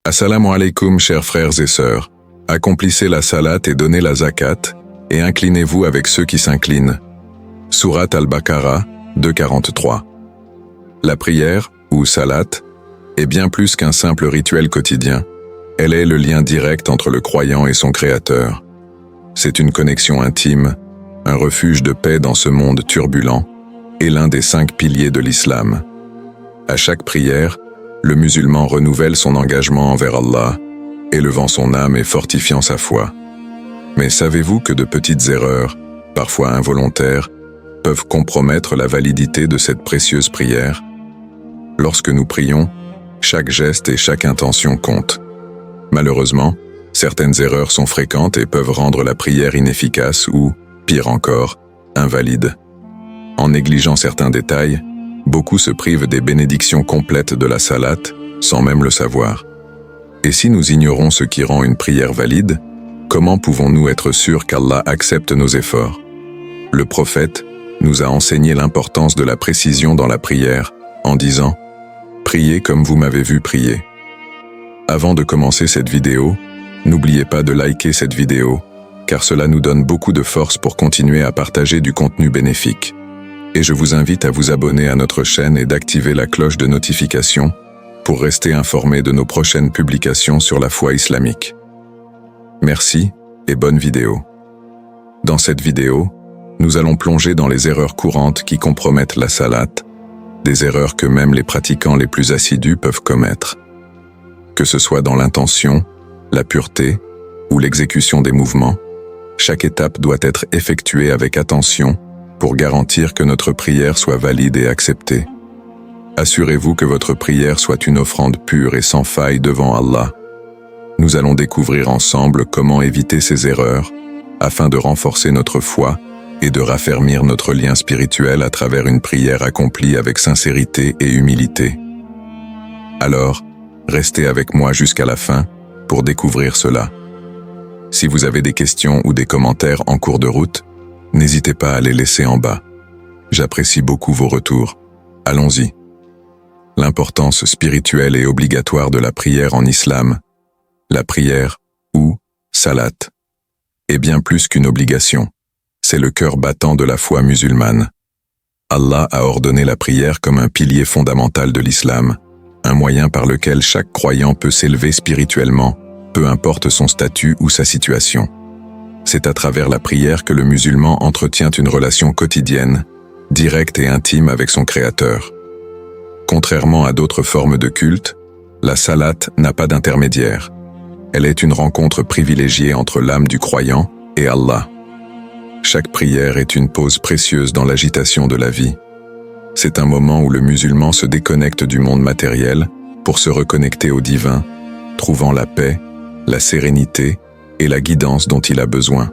Assalamu alaikum, chers frères et sœurs. Accomplissez la salat et donnez la zakat, et inclinez-vous avec ceux qui s'inclinent. Sourate Al-Baqarah, 2:43. La prière, ou salat, est bien plus qu'un simple rituel quotidien. Elle est le lien direct entre le croyant et son Créateur. C'est une connexion intime, un refuge de paix dans ce monde turbulent, et l'un des 5 piliers de l'islam. À chaque prière, le musulman renouvelle son engagement envers Allah, élevant son âme et fortifiant sa foi. Mais savez-vous que de petites erreurs, parfois involontaires, peuvent compromettre la validité de cette précieuse prière? Lorsque nous prions, chaque geste et chaque intention comptent. Malheureusement, certaines erreurs sont fréquentes et peuvent rendre la prière inefficace ou, pire encore, invalide. En négligeant certains détails, beaucoup se privent des bénédictions complètes de la salat, sans même le savoir. Et si nous ignorons ce qui rend une prière valide, comment pouvons-nous être sûrs qu'Allah accepte nos efforts? Le prophète nous a enseigné l'importance de la précision dans la prière, en disant « Priez comme vous m'avez vu prier ». Avant de commencer cette vidéo, n'oubliez pas de liker cette vidéo, car cela nous donne beaucoup de force pour continuer à partager du contenu bénéfique. Et je vous invite à vous abonner à notre chaîne et d'activer la cloche de notification pour rester informé de nos prochaines publications sur la foi islamique. Merci et bonne vidéo. Dans cette vidéo, nous allons plonger dans les erreurs courantes qui compromettent la salat, des erreurs que même les pratiquants les plus assidus peuvent commettre. Que ce soit dans l'intention, la pureté ou l'exécution des mouvements, chaque étape doit être effectuée avec attention pour garantir que notre prière soit valide et acceptée. Assurez-vous que votre prière soit une offrande pure et sans faille devant Allah. Nous allons découvrir ensemble comment éviter ces erreurs, afin de renforcer notre foi et de raffermir notre lien spirituel à travers une prière accomplie avec sincérité et humilité. Alors, restez avec moi jusqu'à la fin pour découvrir cela. Si vous avez des questions ou des commentaires en cours de route, n'hésitez pas à les laisser en bas. J'apprécie beaucoup vos retours. Allons-y. L'importance spirituelle et obligatoire de la prière en islam. La prière, ou salat, est bien plus qu'une obligation. C'est le cœur battant de la foi musulmane. Allah a ordonné la prière comme un pilier fondamental de l'islam, un moyen par lequel chaque croyant peut s'élever spirituellement, peu importe son statut ou sa situation. C'est à travers la prière que le musulman entretient une relation quotidienne, directe et intime avec son Créateur. Contrairement à d'autres formes de culte, la salat n'a pas d'intermédiaire. Elle est une rencontre privilégiée entre l'âme du croyant et Allah. Chaque prière est une pause précieuse dans l'agitation de la vie. C'est un moment où le musulman se déconnecte du monde matériel pour se reconnecter au divin, trouvant la paix, la sérénité et la guidance dont il a besoin.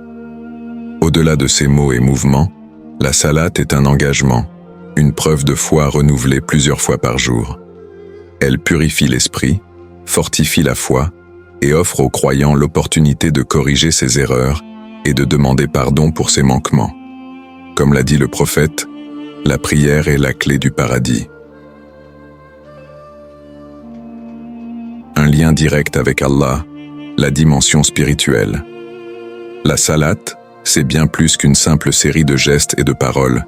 Au-delà de ces mots et mouvements, la salat est un engagement, une preuve de foi renouvelée plusieurs fois par jour. Elle purifie l'esprit, fortifie la foi et offre aux croyants l'opportunité de corriger ses erreurs et de demander pardon pour ses manquements. Comme l'a dit le prophète, la prière est la clé du paradis. Un lien direct avec Allah, la dimension spirituelle. La salat, c'est bien plus qu'une simple série de gestes et de paroles.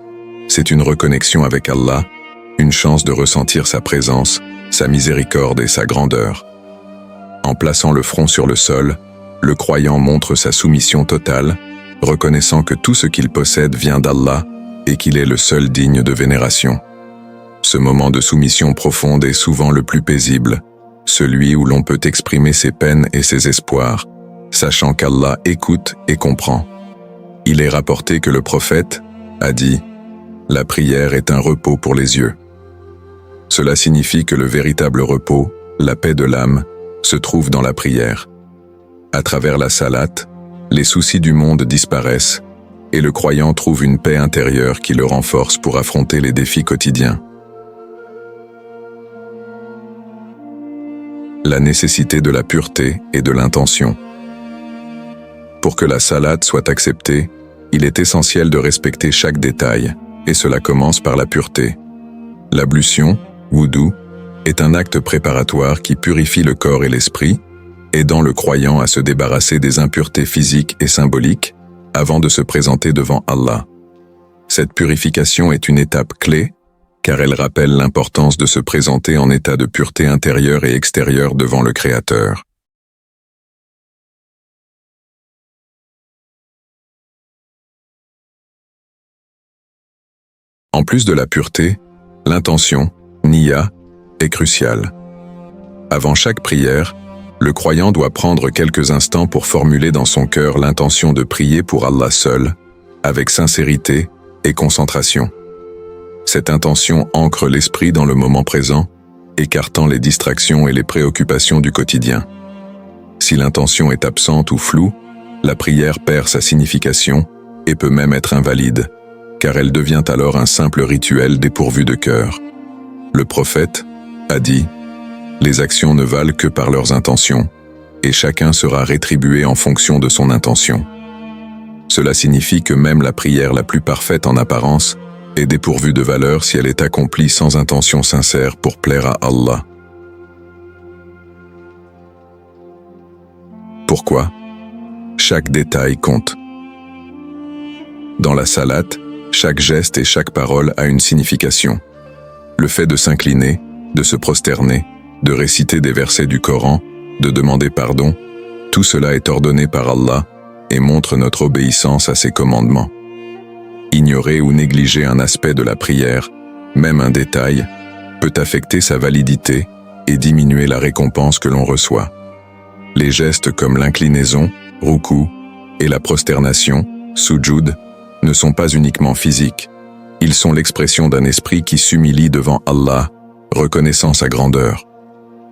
C'est une reconnexion avec Allah, une chance de ressentir sa présence, sa miséricorde et sa grandeur. En plaçant le front sur le sol, le croyant montre sa soumission totale, reconnaissant que tout ce qu'il possède vient d'Allah et qu'il est le seul digne de vénération. Ce moment de soumission profonde est souvent le plus paisible, celui où l'on peut exprimer ses peines et ses espoirs, sachant qu'Allah écoute et comprend. Il est rapporté que le prophète a dit « La prière est un repos pour les yeux ». Cela signifie que le véritable repos, la paix de l'âme, se trouve dans la prière. À travers la salat, les soucis du monde disparaissent et le croyant trouve une paix intérieure qui le renforce pour affronter les défis quotidiens. La nécessité de la pureté et de l'intention. Pour que la salat soit acceptée, il est essentiel de respecter chaque détail, et cela commence par la pureté. L'ablution, wudu, est un acte préparatoire qui purifie le corps et l'esprit, aidant le croyant à se débarrasser des impuretés physiques et symboliques avant de se présenter devant Allah. Cette purification est une étape clé, car elle rappelle l'importance de se présenter en état de pureté intérieure et extérieure devant le Créateur. En plus de la pureté, l'intention, niya, est cruciale. Avant chaque prière, le croyant doit prendre quelques instants pour formuler dans son cœur l'intention de prier pour Allah seul, avec sincérité et concentration. Cette intention ancre l'esprit dans le moment présent, écartant les distractions et les préoccupations du quotidien. Si l'intention est absente ou floue, la prière perd sa signification et peut même être invalide, car elle devient alors un simple rituel dépourvu de cœur. Le prophète a dit « Les actions ne valent que par leurs intentions, et chacun sera rétribué en fonction de son intention. » Cela signifie que même la prière la plus parfaite en apparence est dépourvue de valeur si elle est accomplie sans intention sincère pour plaire à Allah. Pourquoi ? Chaque détail compte. Dans la salate, chaque geste et chaque parole a une signification. Le fait de s'incliner, de se prosterner, de réciter des versets du Coran, de demander pardon, tout cela est ordonné par Allah et montre notre obéissance à ses commandements. Ignorer ou négliger un aspect de la prière, même un détail, peut affecter sa validité et diminuer la récompense que l'on reçoit. Les gestes comme l'inclinaison, ruku, et la prosternation, sujud, ne sont pas uniquement physiques. Ils sont l'expression d'un esprit qui s'humilie devant Allah, reconnaissant sa grandeur.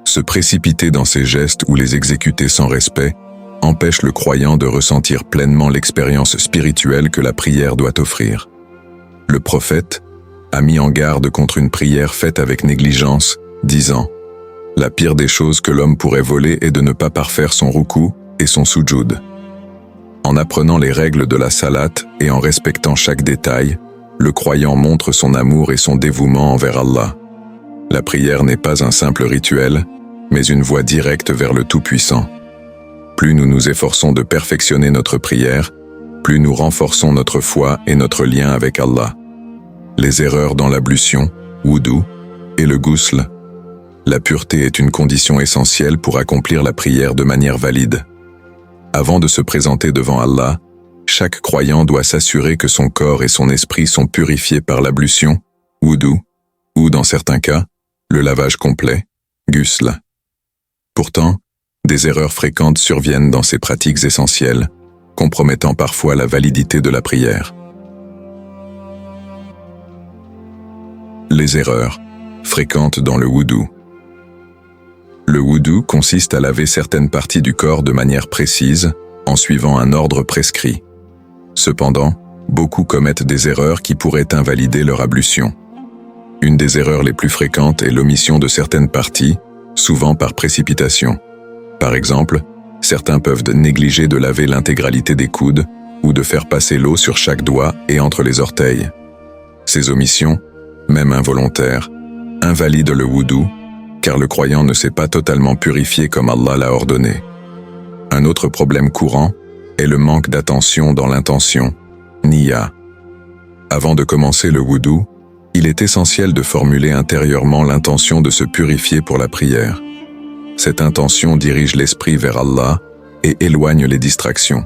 Se précipiter dans ces gestes ou les exécuter sans respect empêche le croyant de ressentir pleinement l'expérience spirituelle que la prière doit offrir. Le prophète a mis en garde contre une prière faite avec négligence, disant « La pire des choses que l'homme pourrait voler est de ne pas parfaire son ruku et son sujud. » En apprenant les règles de la salate et en respectant chaque détail, le croyant montre son amour et son dévouement envers Allah. La prière n'est pas un simple rituel, mais une voie directe vers le Tout-Puissant. Plus nous nous efforçons de perfectionner notre prière, plus nous renforçons notre foi et notre lien avec Allah. Les erreurs dans l'ablution, wudu, et le ghusl. La pureté est une condition essentielle pour accomplir la prière de manière valide. Avant de se présenter devant Allah, chaque croyant doit s'assurer que son corps et son esprit sont purifiés par l'ablution, wudu, ou dans certains cas, le lavage complet, ghusl. Pourtant, des erreurs fréquentes surviennent dans ces pratiques essentielles, compromettant parfois la validité de la prière. Les erreurs, fréquentes dans le wudu. Le wudu consiste à laver certaines parties du corps de manière précise, en suivant un ordre prescrit. Cependant, beaucoup commettent des erreurs qui pourraient invalider leur ablution. Une des erreurs les plus fréquentes est l'omission de certaines parties, souvent par précipitation. Par exemple, certains peuvent négliger de laver l'intégralité des coudes ou de faire passer l'eau sur chaque doigt et entre les orteils. Ces omissions, même involontaires, invalident le wudu, car le croyant ne s'est pas totalement purifié comme Allah l'a ordonné. Un autre problème courant est le manque d'attention dans l'intention, niya. Avant de commencer le wudu, il est essentiel de formuler intérieurement l'intention de se purifier pour la prière. Cette intention dirige l'esprit vers Allah et éloigne les distractions.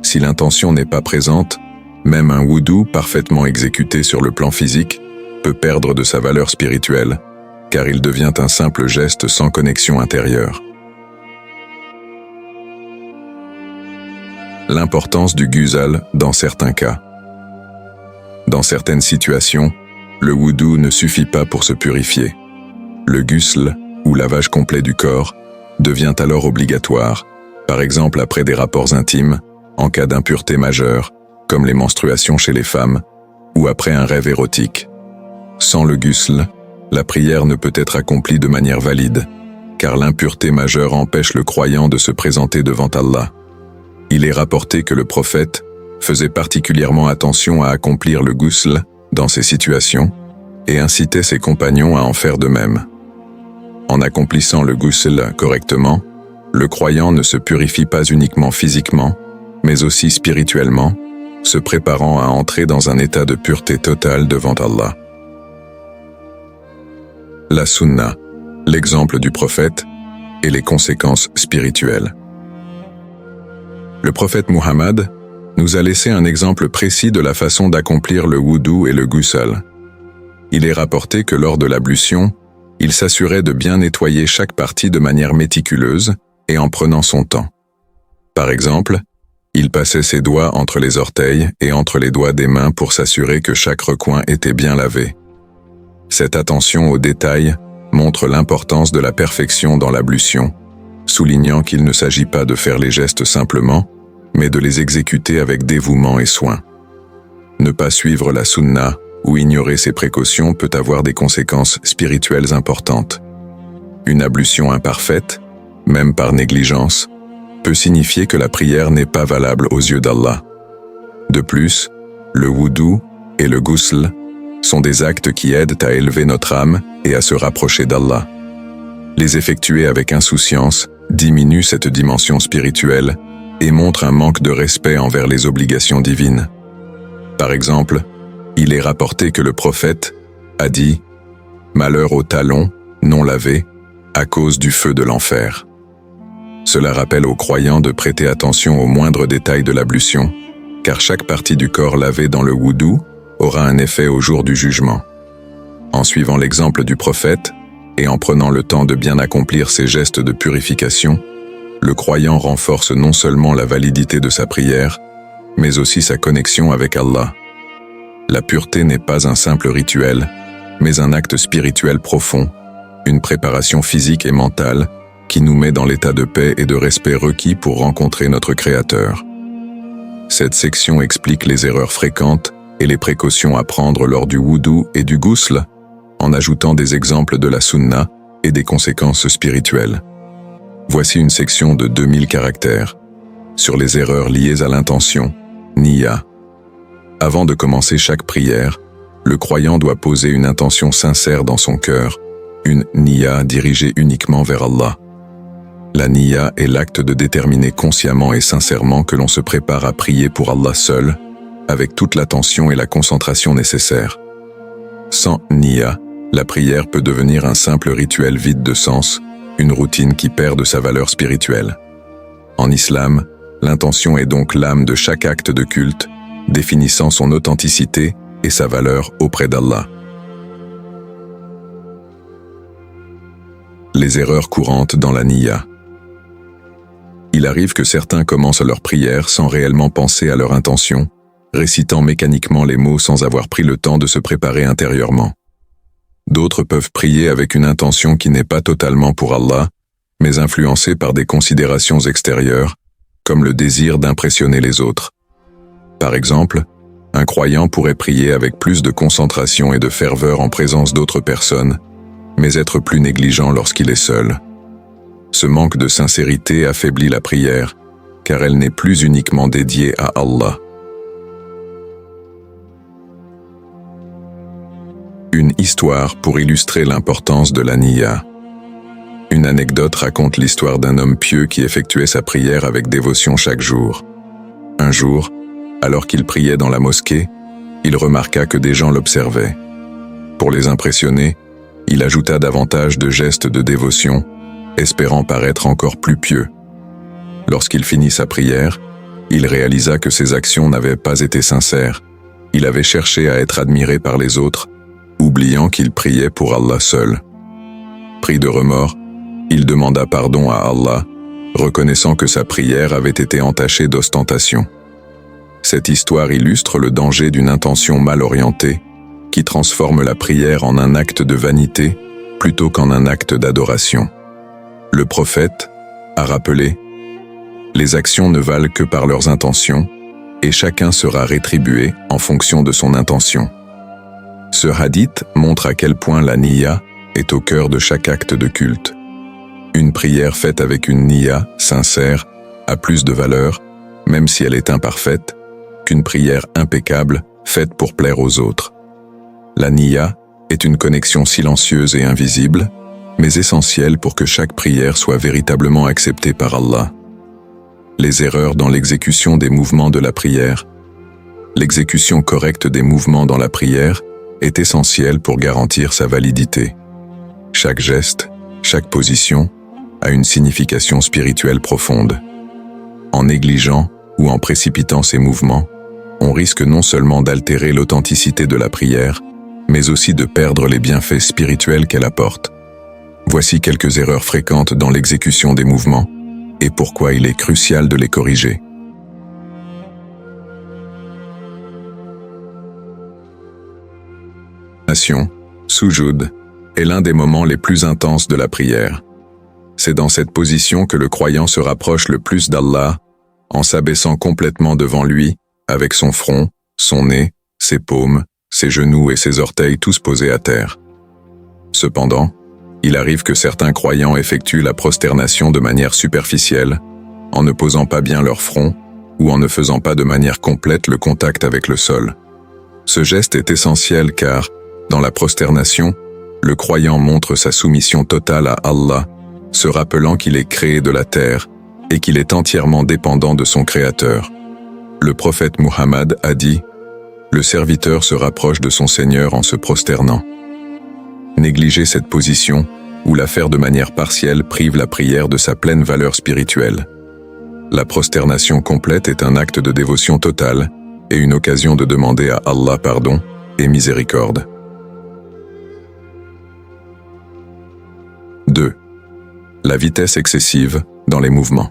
Si l'intention n'est pas présente, même un wudu parfaitement exécuté sur le plan physique peut perdre de sa valeur spirituelle, car il devient un simple geste sans connexion intérieure. L'importance du ghusl dans certains cas. Dans certaines situations, le wudu ne suffit pas pour se purifier. Le ghusl, ou lavage complet du corps, devient alors obligatoire, par exemple après des rapports intimes, en cas d'impureté majeure, comme les menstruations chez les femmes, ou après un rêve érotique. Sans le ghusl, la prière ne peut être accomplie de manière valide, car l'impureté majeure empêche le croyant de se présenter devant Allah. Il est rapporté que le prophète faisait particulièrement attention à accomplir le ghusl dans ces situations et incitait ses compagnons à en faire de même. En accomplissant le ghusl correctement, le croyant ne se purifie pas uniquement physiquement, mais aussi spirituellement, se préparant à entrer dans un état de pureté totale devant Allah. La sunna, l'exemple du prophète, et les conséquences spirituelles. Le prophète Muhammad nous a laissé un exemple précis de la façon d'accomplir le wudu et le ghusl. Il est rapporté que lors de l'ablution, il s'assurait de bien nettoyer chaque partie de manière méticuleuse et en prenant son temps. Par exemple, il passait ses doigts entre les orteils et entre les doigts des mains pour s'assurer que chaque recoin était bien lavé. Cette attention aux détails montre l'importance de la perfection dans l'ablution, soulignant qu'il ne s'agit pas de faire les gestes simplement, mais de les exécuter avec dévouement et soin. Ne pas suivre la sunna ou ignorer ces précautions peut avoir des conséquences spirituelles importantes. Une ablution imparfaite, même par négligence, peut signifier que la prière n'est pas valable aux yeux d'Allah. De plus, le wudu et le ghusl sont des actes qui aident à élever notre âme et à se rapprocher d'Allah. Les effectuer avec insouciance diminue cette dimension spirituelle et montre un manque de respect envers les obligations divines. Par exemple, il est rapporté que le prophète a dit « Malheur aux talons, non lavés, à cause du feu de l'enfer ». Cela rappelle aux croyants de prêter attention aux moindres détails de l'ablution, car chaque partie du corps lavée dans le wudu aura un effet au jour du jugement. En suivant l'exemple du prophète, et en prenant le temps de bien accomplir ces gestes de purification, le croyant renforce non seulement la validité de sa prière, mais aussi sa connexion avec Allah. La pureté n'est pas un simple rituel, mais un acte spirituel profond, une préparation physique et mentale qui nous met dans l'état de paix et de respect requis pour rencontrer notre Créateur. Cette section explique les erreurs fréquentes et les précautions à prendre lors du wudu et du ghusl, en ajoutant des exemples de la sunna et des conséquences spirituelles. Voici une section de 2000 caractères sur les erreurs liées à l'intention, niya. Avant de commencer chaque prière, le croyant doit poser une intention sincère dans son cœur, une niya dirigée uniquement vers Allah. La niya est l'acte de déterminer consciemment et sincèrement que l'on se prépare à prier pour Allah seul, avec toute l'attention et la concentration nécessaires. Sans niya, la prière peut devenir un simple rituel vide de sens, une routine qui perd de sa valeur spirituelle. En islam, l'intention est donc l'âme de chaque acte de culte, définissant son authenticité et sa valeur auprès d'Allah. Les erreurs courantes dans la niya. Il arrive que certains commencent leur prière sans réellement penser à leur intention, récitant mécaniquement les mots sans avoir pris le temps de se préparer intérieurement. D'autres peuvent prier avec une intention qui n'est pas totalement pour Allah, mais influencée par des considérations extérieures, comme le désir d'impressionner les autres. Par exemple, un croyant pourrait prier avec plus de concentration et de ferveur en présence d'autres personnes, mais être plus négligent lorsqu'il est seul. Ce manque de sincérité affaiblit la prière, car elle n'est plus uniquement dédiée à Allah. Une histoire pour illustrer l'importance de la niya. Une anecdote raconte l'histoire d'un homme pieux qui effectuait sa prière avec dévotion chaque jour. Un jour, alors qu'il priait dans la mosquée, il remarqua que des gens l'observaient. Pour les impressionner, il ajouta davantage de gestes de dévotion, espérant paraître encore plus pieux. Lorsqu'il finit sa prière, il réalisa que ses actions n'avaient pas été sincères. Il avait cherché à être admiré par les autres, oubliant qu'il priait pour Allah seul. Pris de remords, il demanda pardon à Allah, reconnaissant que sa prière avait été entachée d'ostentation. Cette histoire illustre le danger d'une intention mal orientée, qui transforme la prière en un acte de vanité plutôt qu'en un acte d'adoration. Le prophète a rappelé « Les actions ne valent que par leurs intentions, et chacun sera rétribué en fonction de son intention. » Ce hadith montre à quel point la niya est au cœur de chaque acte de culte. Une prière faite avec une niya sincère a plus de valeur, même si elle est imparfaite, qu'une prière impeccable faite pour plaire aux autres. La niya est une connexion silencieuse et invisible, mais essentielle pour que chaque prière soit véritablement acceptée par Allah. Les erreurs dans l'exécution des mouvements de la prière. L'exécution correcte des mouvements dans la prière est essentielle pour garantir sa validité. Chaque geste, chaque position a une signification spirituelle profonde. En négligeant ou en précipitant ces mouvements, on risque non seulement d'altérer l'authenticité de la prière, mais aussi de perdre les bienfaits spirituels qu'elle apporte. Voici quelques erreurs fréquentes dans l'exécution des mouvements, et pourquoi il est crucial de les corriger. Soujoud est l'un des moments les plus intenses de la prière. C'est dans cette position que le croyant se rapproche le plus d'Allah, en s'abaissant complètement devant lui, avec son front, son nez, ses paumes, ses genoux et ses orteils tous posés à terre. Cependant, il arrive que certains croyants effectuent la prosternation de manière superficielle, en ne posant pas bien leur front ou en ne faisant pas de manière complète le contact avec le sol. Ce geste est essentiel car, dans la prosternation, le croyant montre sa soumission totale à Allah, se rappelant qu'il est créé de la terre et qu'il est entièrement dépendant de son Créateur. Le prophète Muhammad a dit « Le serviteur se rapproche de son Seigneur en se prosternant ». Négliger cette position ou la faire de manière partielle prive la prière de sa pleine valeur spirituelle. La prosternation complète est un acte de dévotion totale et une occasion de demander à Allah pardon et miséricorde. 2. La vitesse excessive dans les mouvements.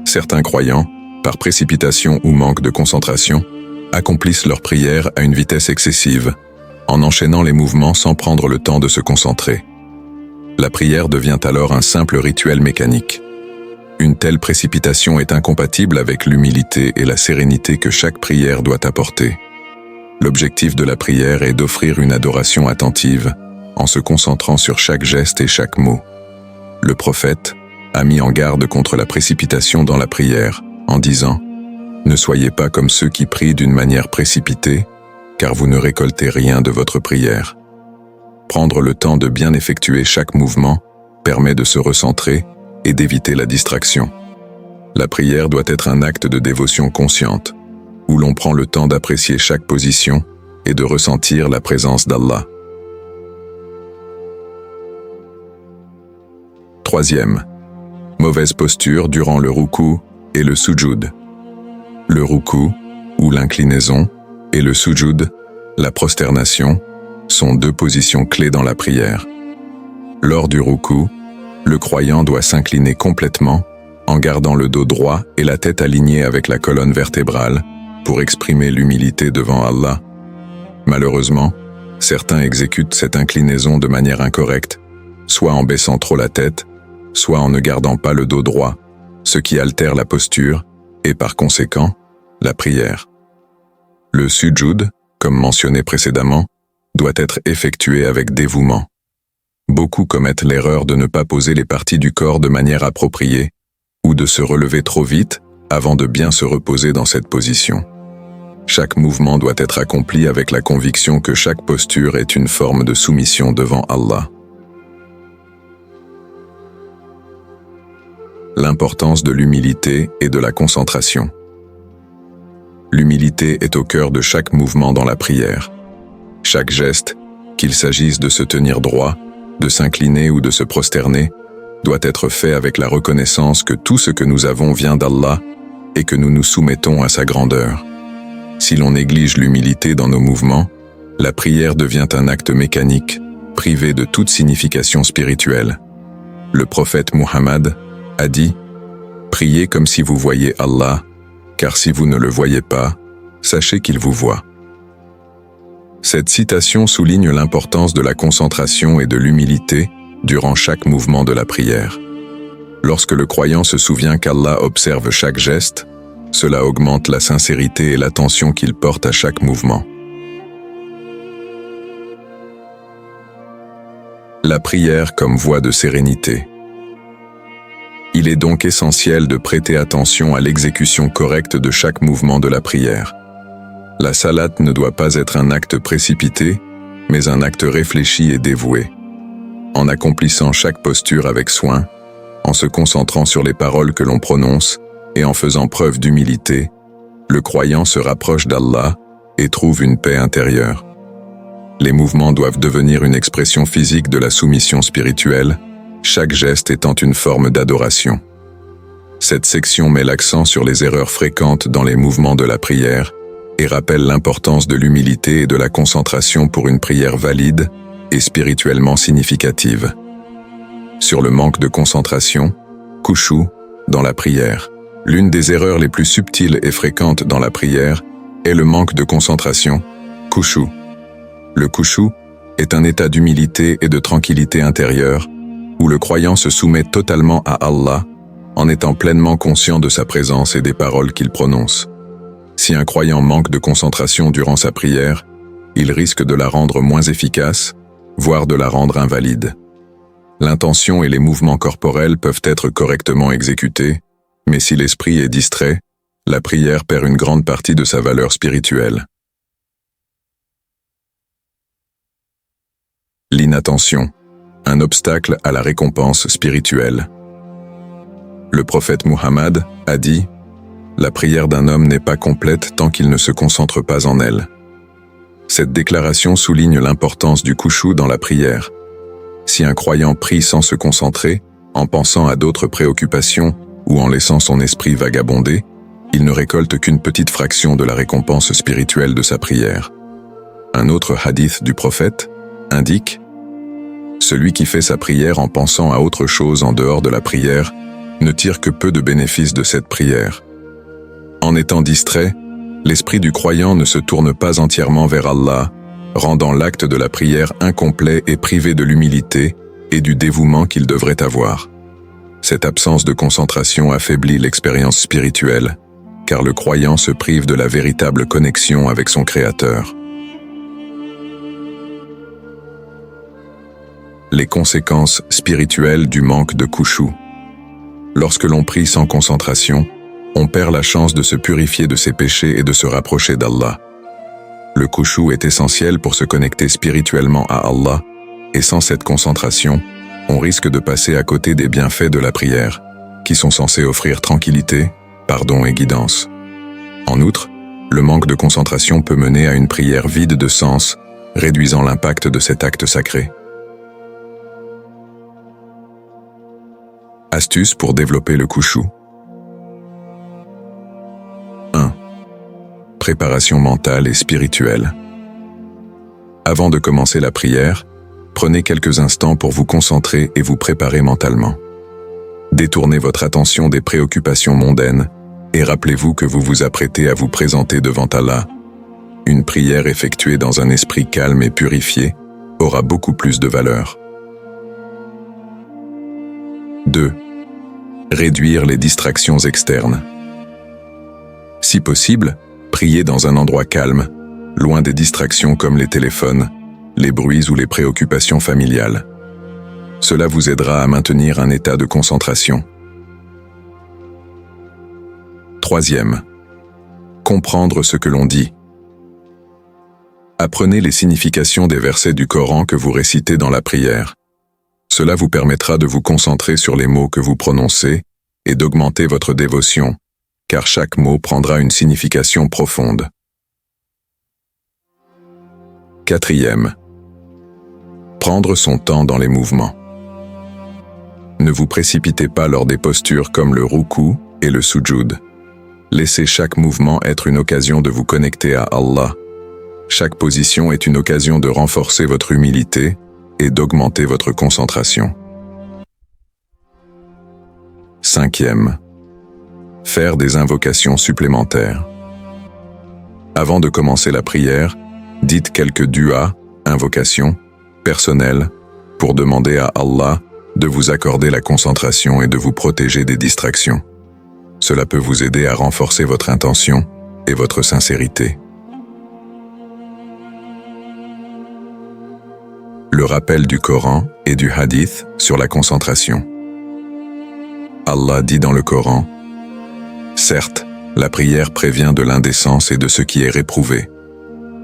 Certains croyants, par précipitation ou manque de concentration, accomplissent leur prière à une vitesse excessive, en enchaînant les mouvements sans prendre le temps de se concentrer. La prière devient alors un simple rituel mécanique. Une telle précipitation est incompatible avec l'humilité et la sérénité que chaque prière doit apporter. L'objectif de la prière est d'offrir une adoration attentive, en se concentrant sur chaque geste et chaque mot. Le prophète a mis en garde contre la précipitation dans la prière, en disant « Ne soyez pas comme ceux qui prient d'une manière précipitée, car vous ne récoltez rien de votre prière. » Prendre le temps de bien effectuer chaque mouvement permet de se recentrer et d'éviter la distraction. La prière doit être un acte de dévotion consciente, où l'on prend le temps d'apprécier chaque position et de ressentir la présence d'Allah. 3. Mauvaise posture durant le ruku et le sujoud. Le ruku, ou l'inclinaison, et le sujoud, la prosternation, sont deux positions clés dans la prière. Lors du ruku, le croyant doit s'incliner complètement, en gardant le dos droit et la tête alignée avec la colonne vertébrale, pour exprimer l'humilité devant Allah. Malheureusement, certains exécutent cette inclinaison de manière incorrecte, soit en baissant trop la tête, soit en ne gardant pas le dos droit, ce qui altère la posture et par conséquent, la prière. Le sujoud, comme mentionné précédemment, doit être effectué avec dévouement. Beaucoup commettent l'erreur de ne pas poser les parties du corps de manière appropriée ou de se relever trop vite avant de bien se reposer dans cette position. Chaque mouvement doit être accompli avec la conviction que chaque posture est une forme de soumission devant Allah. L'importance de l'humilité et de la concentration. L'humilité est au cœur de chaque mouvement dans la prière. Chaque geste, qu'il s'agisse de se tenir droit, de s'incliner ou de se prosterner, doit être fait avec la reconnaissance que tout ce que nous avons vient d'Allah et que nous nous soumettons à sa grandeur. Si l'on néglige l'humilité dans nos mouvements, la prière devient un acte mécanique, privé de toute signification spirituelle. Le prophète Muhammad a dit « Priez comme si vous voyiez Allah, car si vous ne le voyez pas, sachez qu'il vous voit. » Cette citation souligne l'importance de la concentration et de l'humilité durant chaque mouvement de la prière. Lorsque le croyant se souvient qu'Allah observe chaque geste, cela augmente la sincérité et l'attention qu'il porte à chaque mouvement. La prière comme voie de sérénité. Il est donc essentiel de prêter attention à l'exécution correcte de chaque mouvement de la prière. La salate ne doit pas être un acte précipité, mais un acte réfléchi et dévoué. En accomplissant chaque posture avec soin, en se concentrant sur les paroles que l'on prononce et en faisant preuve d'humilité, le croyant se rapproche d'Allah et trouve une paix intérieure. Les mouvements doivent devenir une expression physique de la soumission spirituelle, chaque geste étant une forme d'adoration. Cette section met l'accent sur les erreurs fréquentes dans les mouvements de la prière et rappelle l'importance de l'humilité et de la concentration pour une prière valide et spirituellement significative. Sur le manque de concentration, khushu, dans la prière. L'une des erreurs les plus subtiles et fréquentes dans la prière est le manque de concentration, khushu. Le khushu est un état d'humilité et de tranquillité intérieure où le croyant se soumet totalement à Allah en étant pleinement conscient de sa présence et des paroles qu'il prononce. Si un croyant manque de concentration durant sa prière, il risque de la rendre moins efficace, voire de la rendre invalide. L'intention et les mouvements corporels peuvent être correctement exécutés, mais si l'esprit est distrait, la prière perd une grande partie de sa valeur spirituelle. L'inattention, un obstacle à la récompense spirituelle. Le prophète Muhammad a dit « La prière d'un homme n'est pas complète tant qu'il ne se concentre pas en elle ». Cette déclaration souligne l'importance du khushu dans la prière. Si un croyant prie sans se concentrer, en pensant à d'autres préoccupations ou en laissant son esprit vagabonder, il ne récolte qu'une petite fraction de la récompense spirituelle de sa prière. Un autre hadith du prophète indique « Celui qui fait sa prière en pensant à autre chose en dehors de la prière ne tire que peu de bénéfices de cette prière. En étant distrait, l'esprit du croyant ne se tourne pas entièrement vers Allah, rendant l'acte de la prière incomplet et privé de l'humilité et du dévouement qu'il devrait avoir. Cette absence de concentration affaiblit l'expérience spirituelle, car le croyant se prive de la véritable connexion avec son Créateur. Les conséquences spirituelles du manque de khushu. Lorsque l'on prie sans concentration, on perd la chance de se purifier de ses péchés et de se rapprocher d'Allah. Le khushu est essentiel pour se connecter spirituellement à Allah, et sans cette concentration, on risque de passer à côté des bienfaits de la prière, qui sont censés offrir tranquillité, pardon et guidance. En outre, le manque de concentration peut mener à une prière vide de sens, réduisant l'impact de cet acte sacré. Astuces pour développer le khushu. 1. Préparation mentale et spirituelle. Avant de commencer la prière, prenez quelques instants pour vous concentrer et vous préparer mentalement. Détournez votre attention des préoccupations mondaines et rappelez-vous que vous vous apprêtez à vous présenter devant Allah. Une prière effectuée dans un esprit calme et purifié aura beaucoup plus de valeur. 2. Réduire les distractions externes. Si possible, priez dans un endroit calme, loin des distractions comme les téléphones, les bruits ou les préoccupations familiales. Cela vous aidera à maintenir un état de concentration. 3. Comprendre ce que l'on dit. Apprenez les significations des versets du Coran que vous récitez dans la prière. Cela vous permettra de vous concentrer sur les mots que vous prononcez et d'augmenter votre dévotion, car chaque mot prendra une signification profonde. 4. Prendre son temps dans les mouvements. Ne vous précipitez pas lors des postures comme le ruku et le sujud. Laissez chaque mouvement être une occasion de vous connecter à Allah. Chaque position est une occasion de renforcer votre humilité et d'augmenter votre concentration. 5. Faire des invocations supplémentaires. Avant de commencer la prière, dites quelques du'as, invocations, personnelles, pour demander à Allah de vous accorder la concentration et de vous protéger des distractions. Cela peut vous aider à renforcer votre intention et votre sincérité. Le rappel du Coran et du Hadith sur la concentration. Allah dit dans le Coran, « Certes, la prière prévient de l'indécence et de ce qui est réprouvé. »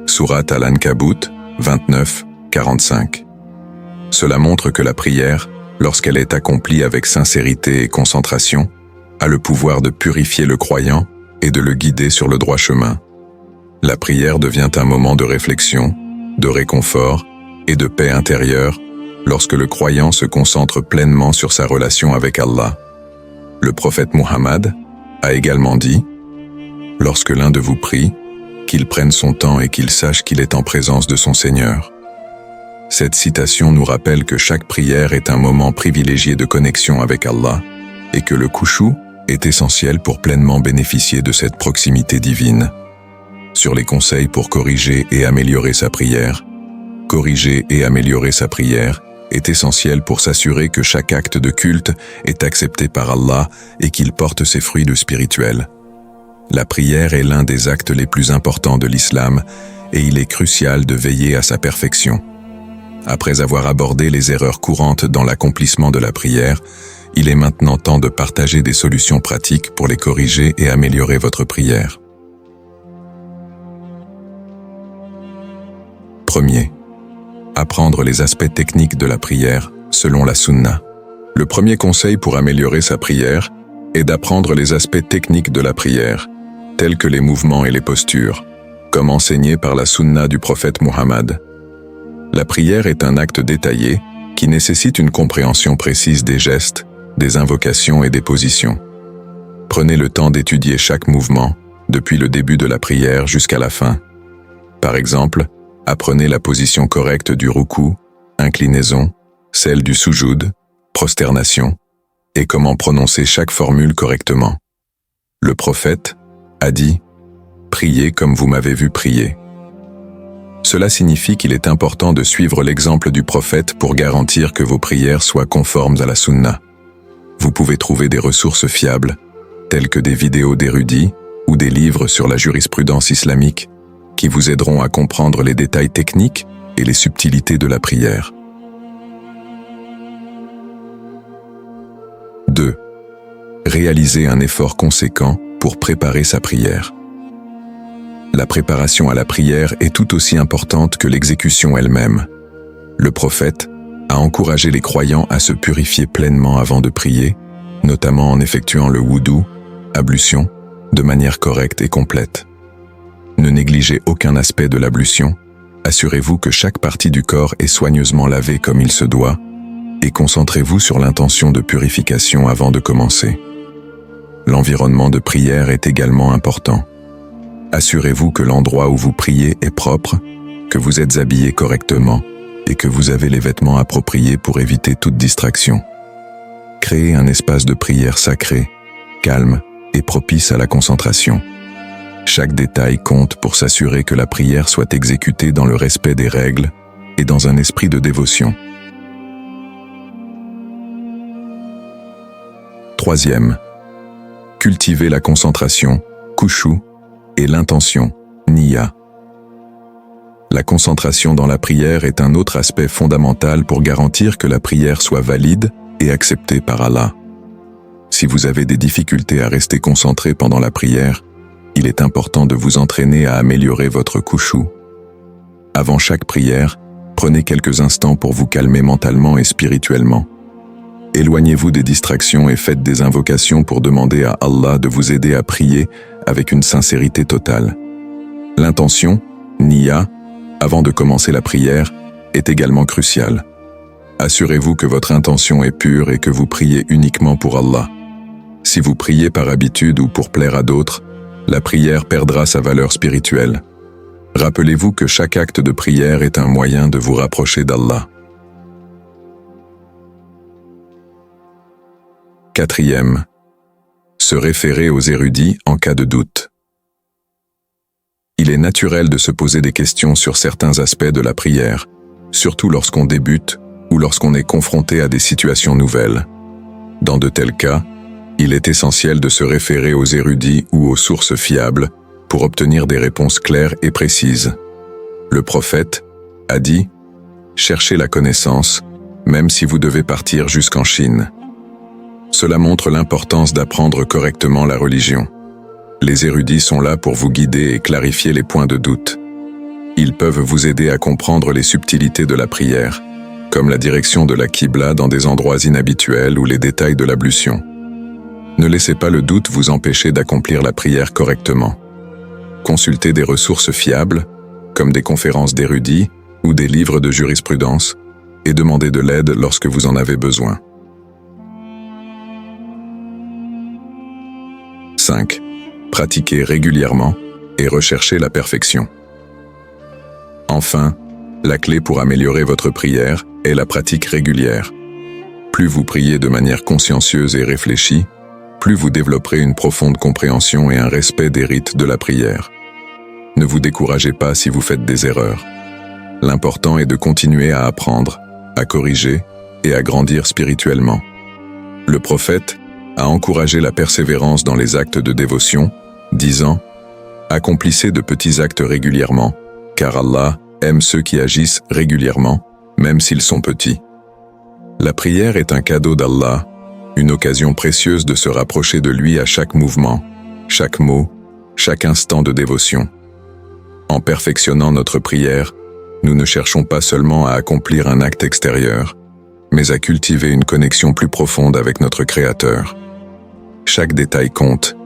Sourate Al-Ankabut 29, 45. Cela montre que la prière, lorsqu'elle est accomplie avec sincérité et concentration, a le pouvoir de purifier le croyant et de le guider sur le droit chemin. La prière devient un moment de réflexion, de réconfort et de paix intérieure lorsque le croyant se concentre pleinement sur sa relation avec Allah. Le prophète Muhammad a également dit « Lorsque l'un de vous prie, qu'il prenne son temps et qu'il sache qu'il est en présence de son Seigneur. » Cette citation nous rappelle que chaque prière est un moment privilégié de connexion avec Allah et que le khushu est essentiel pour pleinement bénéficier de cette proximité divine. Sur les conseils pour corriger et améliorer sa prière. Corriger et améliorer sa prière est essentiel pour s'assurer que chaque acte de culte est accepté par Allah et qu'il porte ses fruits de spirituel. La prière est l'un des actes les plus importants de l'islam et il est crucial de veiller à sa perfection. Après avoir abordé les erreurs courantes dans l'accomplissement de la prière, il est maintenant temps de partager des solutions pratiques pour les corriger et améliorer votre prière. Premier. Apprendre les aspects techniques de la prière selon la sunna. Le premier conseil pour améliorer sa prière est d'apprendre les aspects techniques de la prière, tels que les mouvements et les postures, comme enseigné par la sunna du prophète Muhammad. La prière est un acte détaillé qui nécessite une compréhension précise des gestes, des invocations et des positions. Prenez le temps d'étudier chaque mouvement, depuis le début de la prière jusqu'à la fin. Par exemple, apprenez la position correcte du ruku, inclinaison, celle du sujoud, prosternation, et comment prononcer chaque formule correctement. Le prophète a dit « Priez comme vous m'avez vu prier ». Cela signifie qu'il est important de suivre l'exemple du prophète pour garantir que vos prières soient conformes à la sunna. Vous pouvez trouver des ressources fiables, telles que des vidéos d'érudits ou des livres sur la jurisprudence islamique, qui vous aideront à comprendre les détails techniques et les subtilités de la prière. 2. Réaliser un effort conséquent pour préparer sa prière. La préparation à la prière est tout aussi importante que l'exécution elle-même. Le prophète a encouragé les croyants à se purifier pleinement avant de prier, notamment en effectuant le wudu, ablution, de manière correcte et complète. Ne négligez aucun aspect de l'ablution, assurez-vous que chaque partie du corps est soigneusement lavée comme il se doit, et concentrez-vous sur l'intention de purification avant de commencer. L'environnement de prière est également important. Assurez-vous que l'endroit où vous priez est propre, que vous êtes habillé correctement et que vous avez les vêtements appropriés pour éviter toute distraction. Créez un espace de prière sacré, calme et propice à la concentration. Chaque détail compte pour s'assurer que la prière soit exécutée dans le respect des règles et dans un esprit de dévotion. 3. Cultiver la concentration, khushu, et l'intention, niyya. La concentration dans la prière est un autre aspect fondamental pour garantir que la prière soit valide et acceptée par Allah. Si vous avez des difficultés à rester concentré pendant la prière, il est important de vous entraîner à améliorer votre khushu. Avant chaque prière, prenez quelques instants pour vous calmer mentalement et spirituellement. Éloignez-vous des distractions et faites des invocations pour demander à Allah de vous aider à prier avec une sincérité totale. L'intention, niyya, avant de commencer la prière, est également cruciale. Assurez-vous que votre intention est pure et que vous priez uniquement pour Allah. Si vous priez par habitude ou pour plaire à d'autres, la prière perdra sa valeur spirituelle. Rappelez-vous que chaque acte de prière est un moyen de vous rapprocher d'Allah. 4. Se référer aux érudits en cas de doute. Il est naturel de se poser des questions sur certains aspects de la prière, surtout lorsqu'on débute ou lorsqu'on est confronté à des situations nouvelles. Dans de tels cas, il est essentiel de se référer aux érudits ou aux sources fiables pour obtenir des réponses claires et précises. Le prophète a dit « Cherchez la connaissance, même si vous devez partir jusqu'en Chine ». Cela montre l'importance d'apprendre correctement la religion. Les érudits sont là pour vous guider et clarifier les points de doute. Ils peuvent vous aider à comprendre les subtilités de la prière, comme la direction de la Qibla dans des endroits inhabituels ou les détails de l'ablution. Ne laissez pas le doute vous empêcher d'accomplir la prière correctement. Consultez des ressources fiables, comme des conférences d'érudits ou des livres de jurisprudence, et demandez de l'aide lorsque vous en avez besoin. 5. Pratiquez régulièrement et recherchez la perfection. Enfin, la clé pour améliorer votre prière est la pratique régulière. Plus vous priez de manière consciencieuse et réfléchie, plus vous développerez une profonde compréhension et un respect des rites de la prière. Ne vous découragez pas si vous faites des erreurs. L'important est de continuer à apprendre, à corriger et à grandir spirituellement. Le prophète a encouragé la persévérance dans les actes de dévotion, disant « Accomplissez de petits actes régulièrement, car Allah aime ceux qui agissent régulièrement, même s'ils sont petits. » La prière est un cadeau d'Allah, une occasion précieuse de se rapprocher de lui à chaque mouvement, chaque mot, chaque instant de dévotion. En perfectionnant notre prière, nous ne cherchons pas seulement à accomplir un acte extérieur, mais à cultiver une connexion plus profonde avec notre Créateur. Chaque détail compte,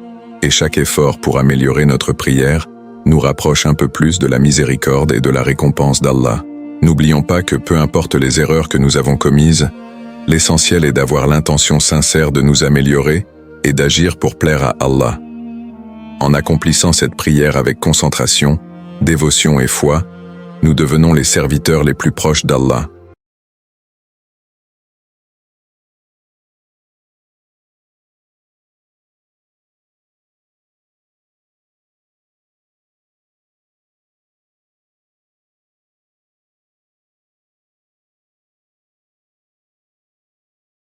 et chaque effort pour améliorer notre prière nous rapproche un peu plus de la miséricorde et de la récompense d'Allah. N'oublions pas que peu importe les erreurs que nous avons commises, l'essentiel est d'avoir l'intention sincère de nous améliorer et d'agir pour plaire à Allah. En accomplissant cette prière avec concentration, dévotion et foi, nous devenons les serviteurs les plus proches d'Allah.